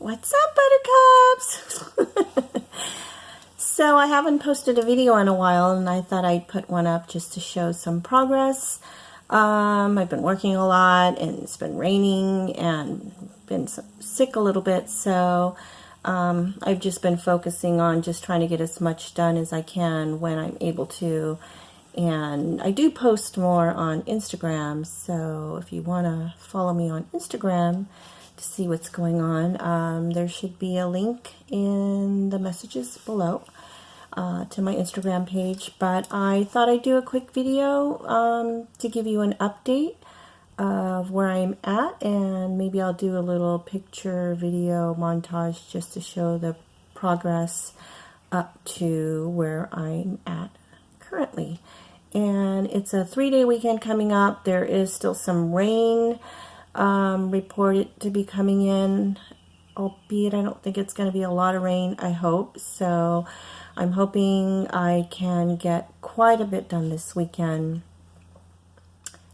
What's up, buttercups? So I haven't posted a video in a while, and I thought I'd put one up just to show some progress. I've been working a lot, and it's been raining, and been sick a little bit, so I've just been focusing on just trying to get as much done as I can when I'm able to. And I do post more on Instagram, so if you want to follow me on Instagram to see what's going on, there should be a link in the messages below to my Instagram page. But I thought I'd do a quick video to give you an update of where I'm at, and maybe I'll do a little picture video montage just to show the progress up to where I'm at currently. And it's a 3-day weekend coming up. There is still some rain reported to be coming in, albeit I don't think it's going to be a lot of rain, I hope. So I'm hoping I can get quite a bit done this weekend.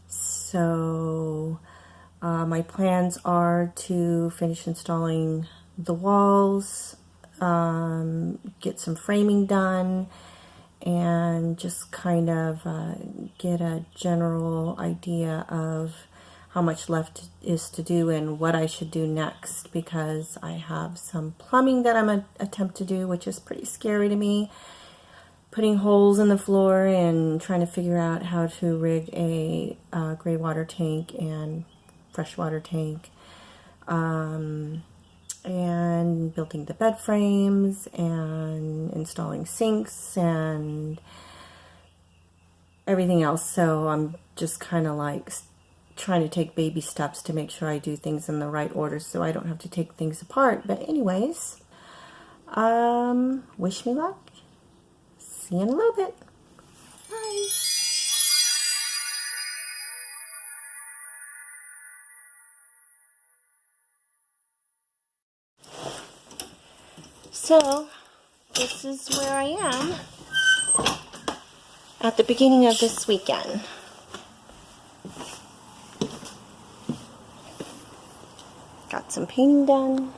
So my plans are to finish installing the walls, get some framing done, and just kind of get a general idea of how much left is to do and what I should do next, because I have some plumbing that I'm going to attempt to do, which is pretty scary to me. Putting holes in the floor and trying to figure out how to rig a gray water tank and freshwater tank. And building the bed frames and installing sinks and everything else. So I'm just kind of like trying to take baby steps to make sure I do things in the right order so I don't have to take things apart. But anyways, wish me luck. See you in a little bit. Bye. So, this is where I am at the beginning of this weekend. Got some painting done.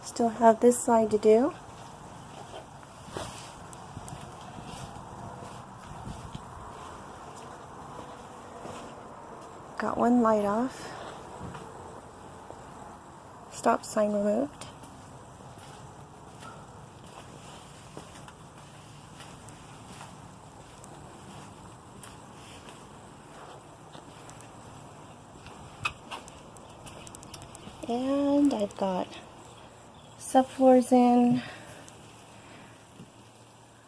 Still have this side to do. Got one light off. Stop sign removed. And I've got subfloors in.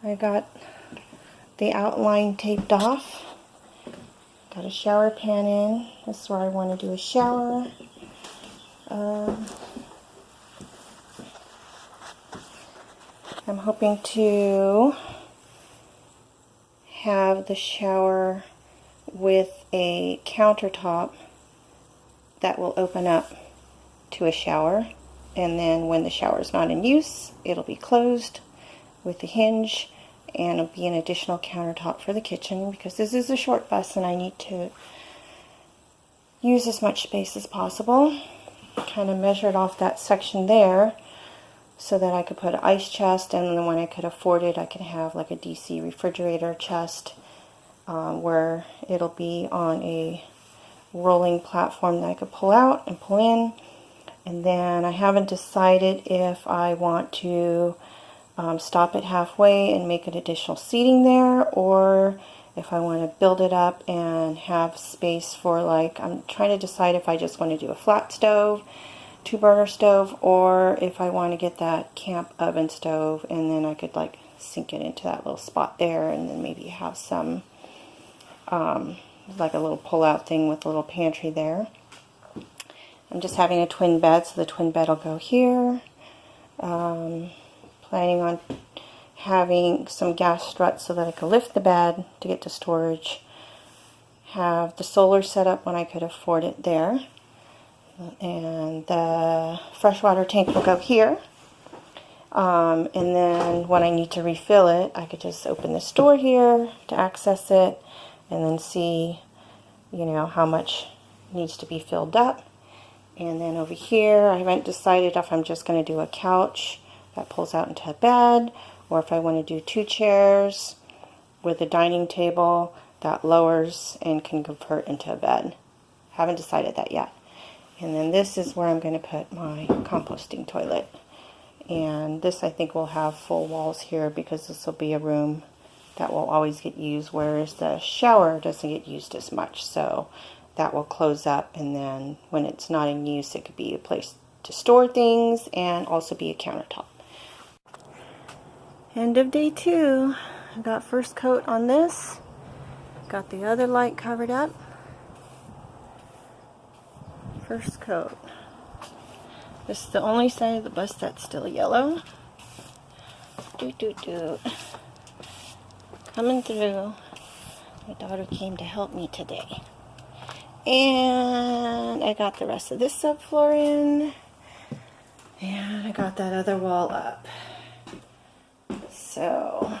I got the outline taped off. Got a shower pan in. This is where I want to do a shower. I'm hoping to have the shower with a countertop that will open up to a shower, and then when the shower is not in use, it'll be closed with the hinge, and it'll be an additional countertop for the kitchen, because this is a short bus and I need to use as much space as possible. Kind of measured off that section there so that I could put an ice chest, and then when I could afford it, I can have like a DC refrigerator chest where it'll be on a rolling platform that I could pull out and pull in. And then I haven't decided if I want to stop it halfway and make an additional seating there, or if I want to build it up and have space for, like, I'm trying to decide if I just want to do a flat stove, 2-burner stove, or if I want to get that camp oven stove, and then I could like sink it into that little spot there, and then maybe have some like a little pull-out thing with a little pantry there. I'm just having a twin bed, so the twin bed will go here. Planning on having some gas struts so that I could lift the bed to get to storage. Have the solar set up when I could afford it there. And the freshwater tank will go here. And then when I need to refill it, I could just open this door here to access it and then see, you know, how much needs to be filled up. And then over here, I haven't decided if I'm just going to do a couch that pulls out into a bed, or if I want to do 2 chairs with a dining table that lowers and can convert into a bed. Haven't decided that yet. And then this is where I'm going to put my composting toilet. And this, I think, will have full walls here because this will be a room that will always get used, whereas the shower doesn't get used as much. So that will close up, and then when it's not in use, it could be a place to store things and also be a countertop. End of day 2. I got first coat on this. Got the other light covered up. First coat. This is the only side of the bus that's still yellow. Coming through. My daughter came to help me today. And I got the rest of this subfloor in. And I got that other wall up. So,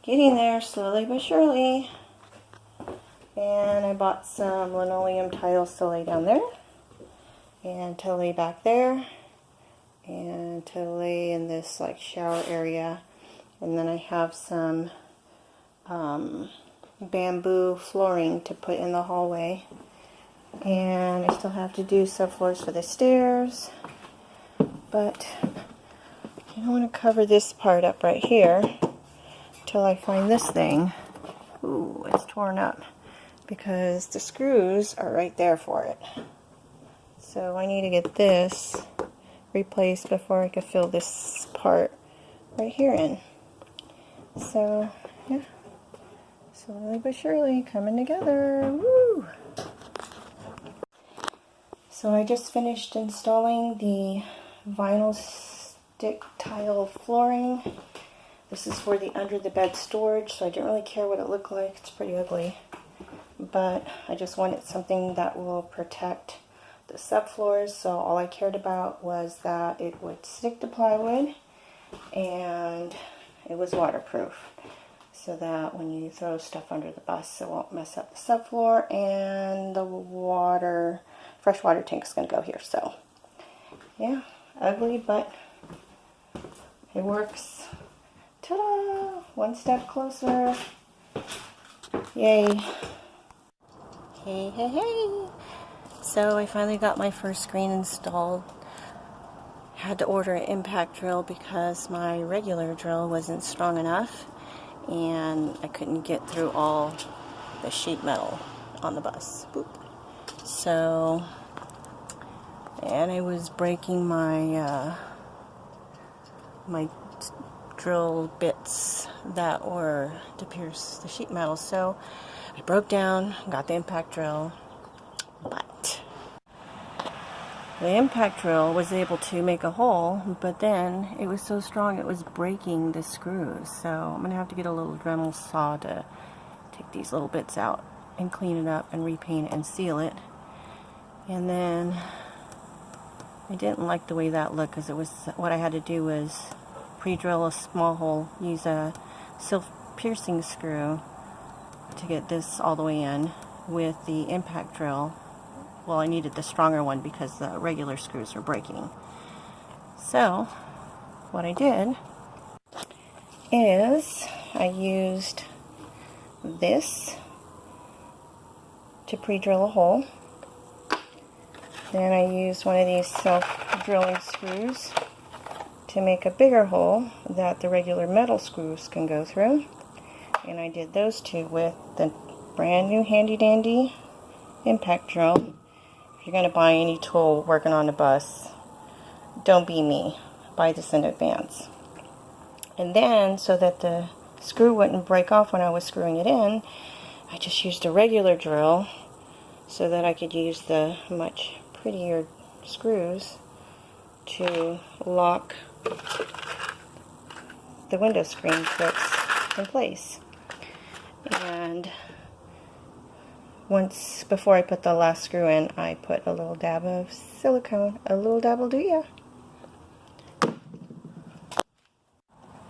getting there slowly but surely. And I bought some linoleum tiles to lay down there. And to lay back there. And to lay in this like shower area. And then I have some bamboo flooring to put in the hallway. And I still have to do subfloors for the stairs. But I don't want to cover this part up right here till I find this thing. Ooh, it's torn up because the screws are right there for it. So I need to get this replaced before I can fill this part right here in. So, yeah. Slowly but surely coming together. Woo! So I just finished installing the vinyl stick tile flooring. This is for the under the bed storage, so I didn't really care what it looked like. It's pretty ugly. But I just wanted something that will protect the subfloors, so all I cared about was that it would stick to plywood and it was waterproof, so that when you throw stuff under the bus, it won't mess up the subfloor, and the fresh water tank is going to go here. So, yeah, ugly, but it works. Ta-da! One step closer. Yay. Hey, hey, hey. So I finally got my first screen installed. Had to order an impact drill because my regular drill wasn't strong enough. And I couldn't get through all the sheet metal on the bus. Boop. So, and I was breaking my my drill bits that were to pierce the sheet metal. So I broke down, got the impact drill, but the impact drill was able to make a hole, but then it was so strong it was breaking the screws. So I'm going to have to get a little Dremel saw to take these little bits out and clean it up and repaint it and seal it. And then I didn't like the way that looked, because it was, what I had to do was pre-drill a small hole, use a self-piercing screw to get this all the way in with the impact drill. Well, I needed the stronger one because the regular screws were breaking. So, what I did is I used this to pre-drill a hole. Then I used one of these self-drilling screws to make a bigger hole that the regular metal screws can go through. And I did those two with the brand new handy dandy impact drill. If you're going to buy any tool working on a bus, don't be me. Buy this in advance. And then, so that the screw wouldn't break off when I was screwing it in, I just used a regular drill so that I could use the much prettier screws to lock the window screen clips in place. And once, before I put the last screw in, I put a little dab of silicone. A little dab will do ya.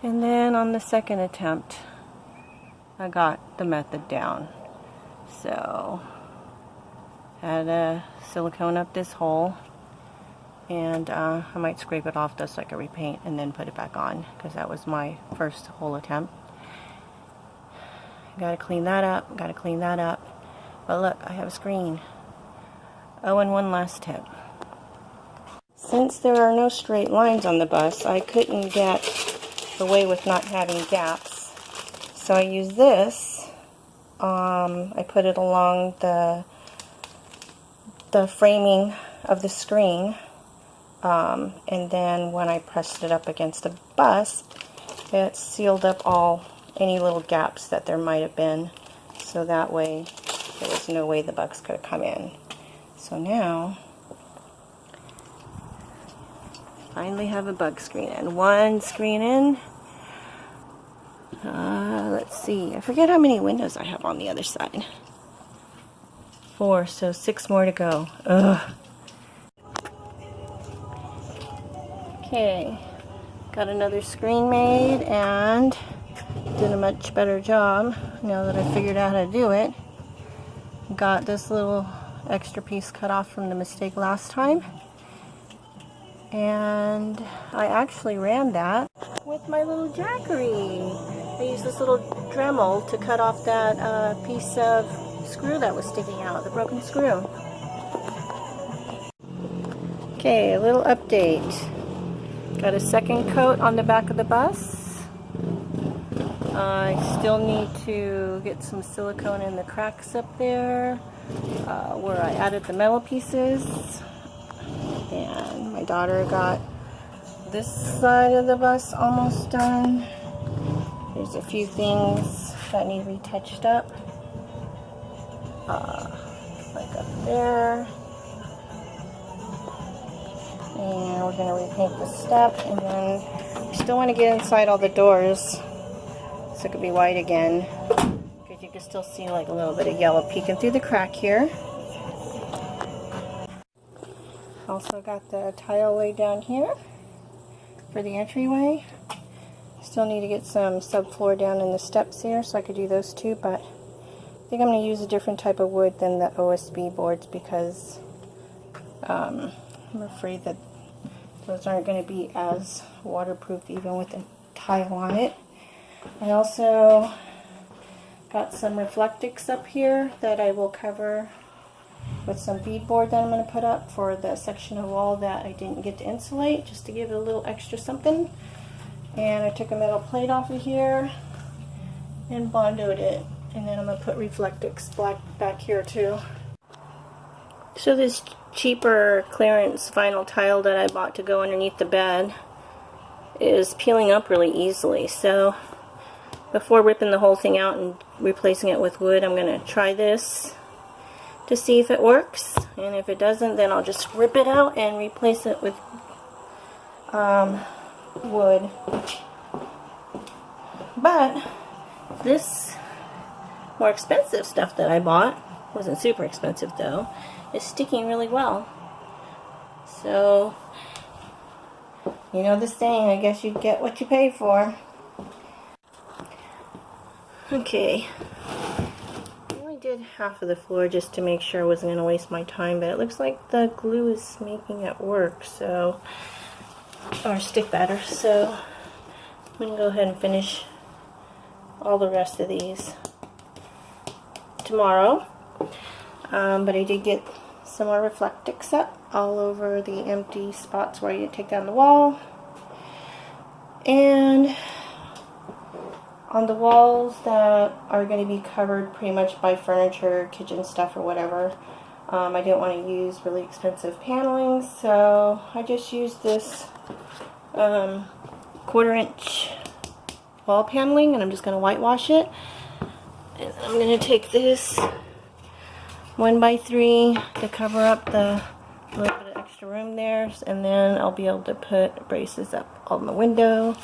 And then on the second attempt, I got the method down. So, had to silicone up this hole, and I might scrape it off just like a repaint and then put it back on, because that was my first hole attempt. Gotta clean that up, gotta clean that up. But look, I have a screen. Oh, and one last tip. Since there are no straight lines on the bus, I couldn't get away with not having gaps. So I use this. I put it along the framing of the screen. And then when I pressed it up against the bus, it sealed up any little gaps that there might have been. So that way, there was no way the bugs could have come in. So now, finally have a bug screen in. One screen in. Let's see. I forget how many windows I have on the other side. 4, so 6 more to go. Ugh. Okay, got another screen made and did a much better job now that I figured out how to do it. Got this little extra piece cut off from the mistake last time. And I actually ran that with my little jackery. I used this little Dremel to cut off that piece of screw that was sticking out, the broken screw. Okay, a little update. Got a second coat on the back of the bus. I still need to get some silicone in the cracks up there where I added the metal pieces. And my daughter got this side of the bus almost done. There's a few things that need retouched up, like up there. And we're going to repaint the step, and then we still want to get inside all the doors so it could be white again, because you can still see like a little bit of yellow peeking through the crack here. Also got the tile laid down here for the entryway. Still need to get some subfloor down in the steps here, so I could do those too, but I think I'm going to use a different type of wood than the OSB boards, because I'm afraid that those aren't going to be as waterproof even with the tile on it. I also got some Reflectix up here that I will cover with some beadboard that I'm going to put up for the section of wall that I didn't get to insulate, just to give it a little extra something. And I took a metal plate off of here and bondoed it, and then I'm going to put Reflectix black back here too. So this cheaper clearance vinyl tile that I bought to go underneath the bed is peeling up really easily. So before ripping the whole thing out and replacing it with wood, I'm going to try this to see if it works. And if it doesn't, then I'll just rip it out and replace it with wood. But this more expensive stuff that I bought, wasn't super expensive though, is sticking really well. So, you know the saying, I guess you get what you pay for. Okay, I only did half of the floor just to make sure I wasn't going to waste my time, but it looks like the glue is making it work, so, or stick better, so I'm going to go ahead and finish all the rest of these tomorrow. But I did get some more Reflectix up all over the empty spots where you take down the wall. And on the walls that are going to be covered pretty much by furniture, kitchen stuff or whatever, I didn't want to use really expensive paneling, so I just used this 1/4-inch wall paneling, and I'm just going to whitewash it. And I'm going to take this 1x3 to cover up the little bit of extra room there, and then I'll be able to put braces up on the window.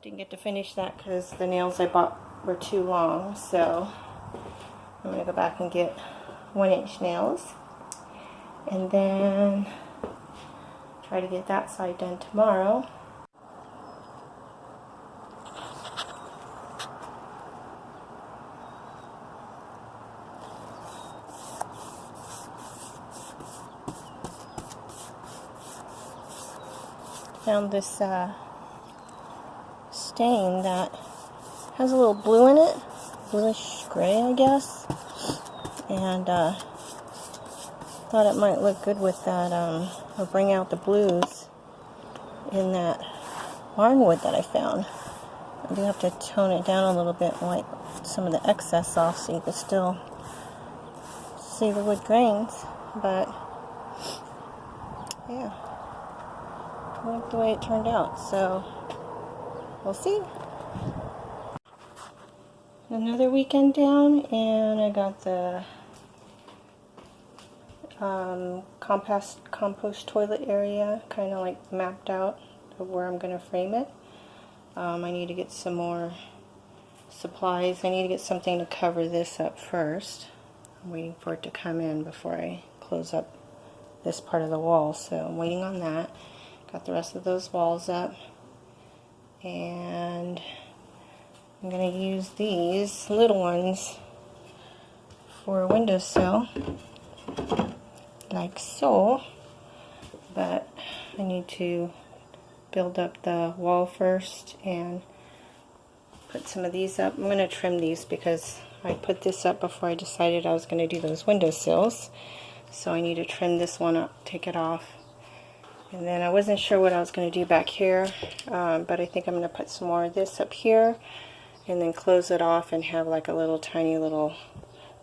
Didn't get to finish that because the nails I bought were too long, so I'm going to go back and get 1-inch nails, and then try to get that side done tomorrow. found this stain that has a little blue in it, bluish gray, I guess, and thought it might look good with that, or bring out the blues in that barnwood that I found. I do have to tone it down a little bit and wipe some of the excess off so you can still see the wood grains, but yeah, I like the way it turned out, so we'll see. Another weekend down, and I got the compost toilet area kind of like mapped out of where I'm going to frame it. I need to get some more supplies. I need to get something to cover this up first. I'm waiting for it to come in before I close up this part of the wall, so I'm waiting on that. Got the rest of those walls up, and I'm going to use these little ones for a windowsill, like so, but I need to build up the wall first and put some of these up. I'm going to trim these because I put this up before I decided I was going to do those windowsills, so I need to trim this one up, take it off. And then I wasn't sure what I was going to do back here, but I think I'm going to put some more of this up here and then close it off and have like a little tiny little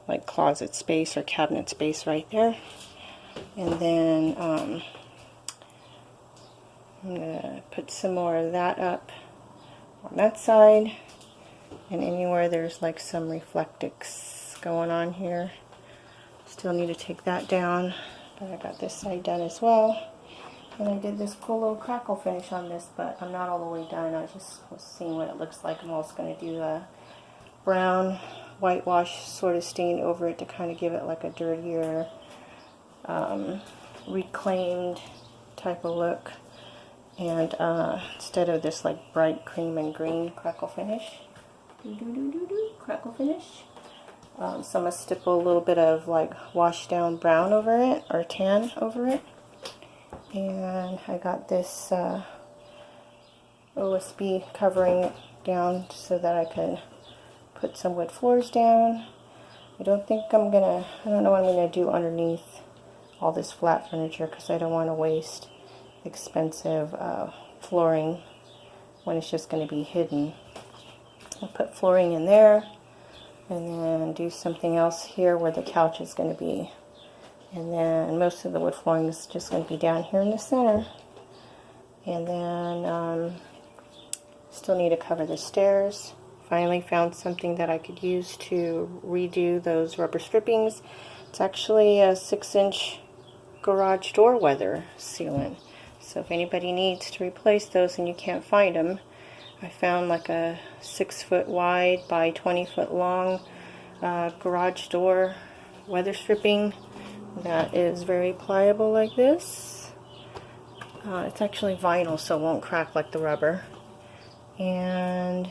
like closet space or cabinet space right there. And then I'm going to put some more of that up on that side, and anywhere there's like some reflectix going on here. Still need to take that down, but I got this side done as well. And I did this cool little crackle finish on this, but I'm not all the way done. I just was seeing what it looks like. I'm also going to do a brown whitewash sort of stain over it to kind of give it like a dirtier, reclaimed type of look. And instead of this like bright cream and green crackle finish, crackle finish. So I'm going to stipple a little bit of like washed down brown over it, or tan over it. And I got this OSB covering it down so that I can put some wood floors down. I don't know what I'm going to do underneath all this flat furniture, because I don't want to waste expensive flooring when it's just going to be hidden. I'll put flooring in there, and then do something else here where the couch is going to be. And then most of the wood flooring is just going to be down here in the center. And then still need to cover the stairs. Finally found something that I could use to redo those rubber strippings. It's actually a 6-inch garage door weather sealant. So if anybody needs to replace those and you can't find them, I found like a 6-foot wide by 20-foot long garage door weather stripping that is very pliable like this. It's actually vinyl, so it won't crack like the rubber. And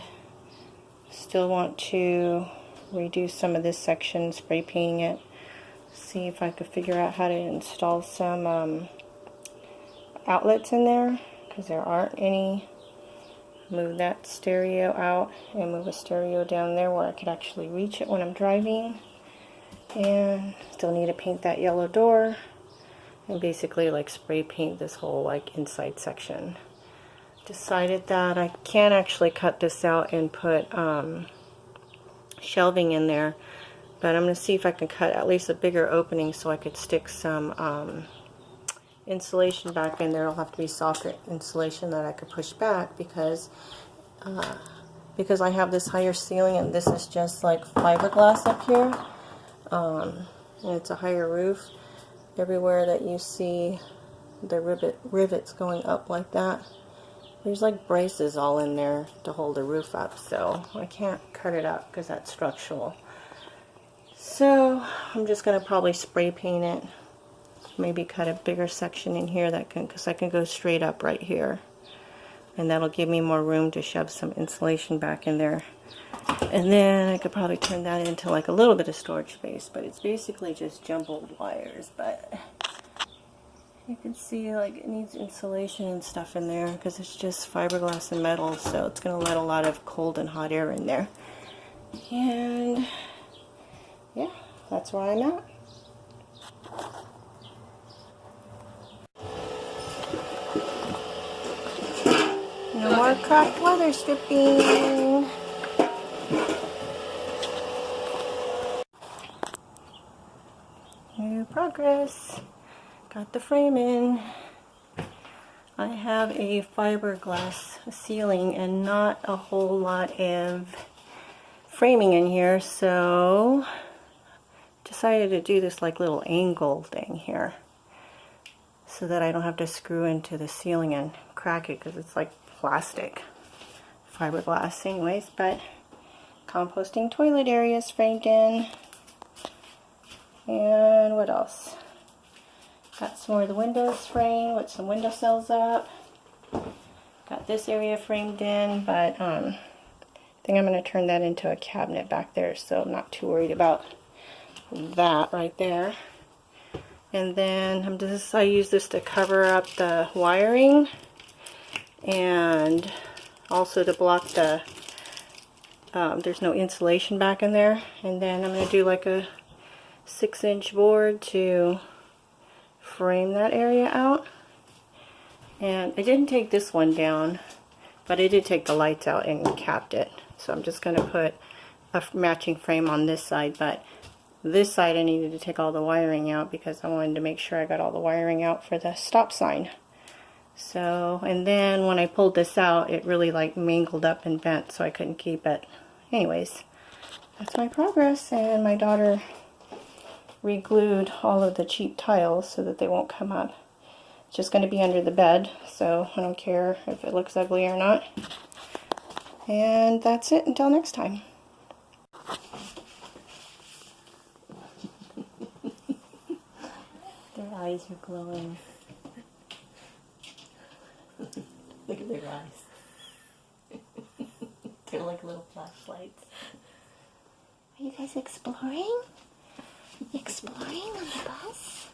still want to redo some of this section, spray painting it. See if I could figure out how to install some outlets in there, because there aren't any. Move that stereo out and move a stereo down there where I could actually reach it when I'm driving. And still need to paint that yellow door, and basically like spray paint this whole like inside section. Decided that I can actually cut this out and put shelving in there, but I'm going to see if I can cut at least a bigger opening so I could stick some insulation back in there. It'll have to be softer insulation that I could push back, because I have this higher ceiling and this is just like fiberglass up here. And it's a higher roof. Everywhere that you see the rivets going up like that, there's like braces all in there to hold the roof up, so I can't cut it up because that's structural. So I'm just going to probably spray paint it, maybe cut a bigger section in here because I can go straight up right here, and that'll give me more room to shove some insulation back in there. And then I could probably turn that into like a little bit of storage space, but it's basically just jumbled wires. But You can see like it needs insulation and stuff in there because it's just fiberglass and metal, so it's going to let a lot of cold and hot air in there. And yeah, that's where I'm at. No more cracked weather stripping. New progress. Got the frame in. I have a fiberglass ceiling and not a whole lot of framing in here, so decided to do this like little angle thing here so that I don't have to screw into the ceiling and crack it because it's like plastic fiberglass anyways. But composting toilet areas framed in. And what else? Got some more of the windows framed with some window sills up. Got this area framed in, but I think I'm going to turn that into a cabinet back there, so I'm not too worried about that right there. And then I use this to cover up the wiring and also to block the, there's no insulation back in there. And then I'm going to do like a 6-inch board to frame that area out. And I didn't take this one down, but I did take the lights out and capped it. So I'm just going to put a matching frame on this side, but this side I needed to take all the wiring out because I wanted to make sure I got all the wiring out for the stop sign. So, and then when I pulled this out, it really like mangled up and bent, so I couldn't keep it. Anyways, that's my progress, and my daughter re-glued all of the cheap tiles so that they won't come up. It's just going to be under the bed, so I don't care if it looks ugly or not. And that's it until next time. Their eyes are glowing. Look at their eyes. They're like little flashlights. Are you guys exploring? Exploring on the bus?